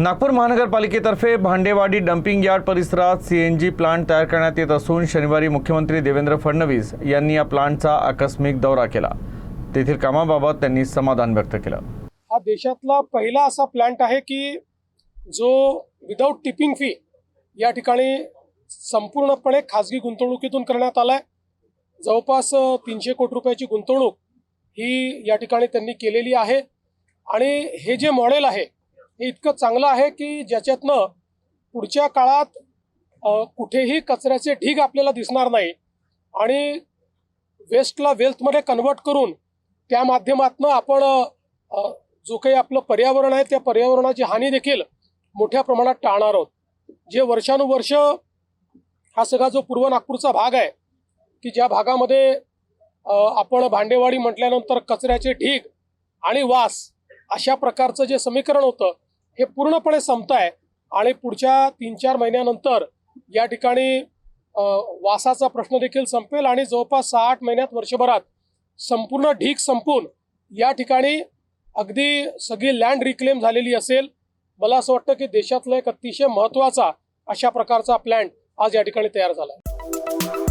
नागपूर महानगरपालिकेतर्फे Bhandewadi dumping yard परिसरात CNG plant तयार करण्यात येत असून शनिवारी मुख्यमंत्री देवेंद्र फडणवीस यांनी या प्लांटचा आकस्मिक दौरा केला। तेथील कामाबाबत त्यांनी समाधान व्यक्त केलं। हा देशातला पहिला असा प्लांट आहे की जो विदाउट टिपिंग फी या ठिकाणी संपूर्णपणे खाजगी गुंतवणुकीतून करण्यात आलाय। जवळपास 300 कोटी रुपयाची गुंतवणूक ही या ठिकाणी त्यांनी केलेली आहे आणि हे जे मॉडेल आहे हे इतकं चांगलं आहे की ज्याच्यातनं पुढच्या काळात कुठेही कचऱ्याचे ढीग आपल्याला दिसणार नाही आणि वेस्टला वेल्थमध्ये कन्वर्ट करून त्या माध्यमातून आपण जो काही आपलं पर्यावरण आहे त्या पर्यावरणाची हानी देखील मोठ्या प्रमाणात टाळणार आहोत। जे वर्षानुवर्ष हा सगळा जो पूर्व नागपूरचा भाग आहे की ज्या भागामध्ये आपण भांडेवाडी म्हटल्यानंतर कचऱ्याचे ढीग आणि वास अशा प्रकारचं जे समीकरण होतं हे पूर्णपणे संपतंय आणि पुढच्या 3-4 महिन्यानंतर या ठिकाणी वासाचा प्रश्न देखील संपेल आणि जवळपास 6-8 महिन्यात वर्षभरात संपूर्ण ढीग संपून या ठिकाणी अगदी सगळी लँड रिक्लेम झालेली असेल। मला असं वाटतं की देशातला एक अतिशय महत्त्वाचा अशा प्रकारचा प्लॅंट आज या ठिकाणी तयार झाला आहे।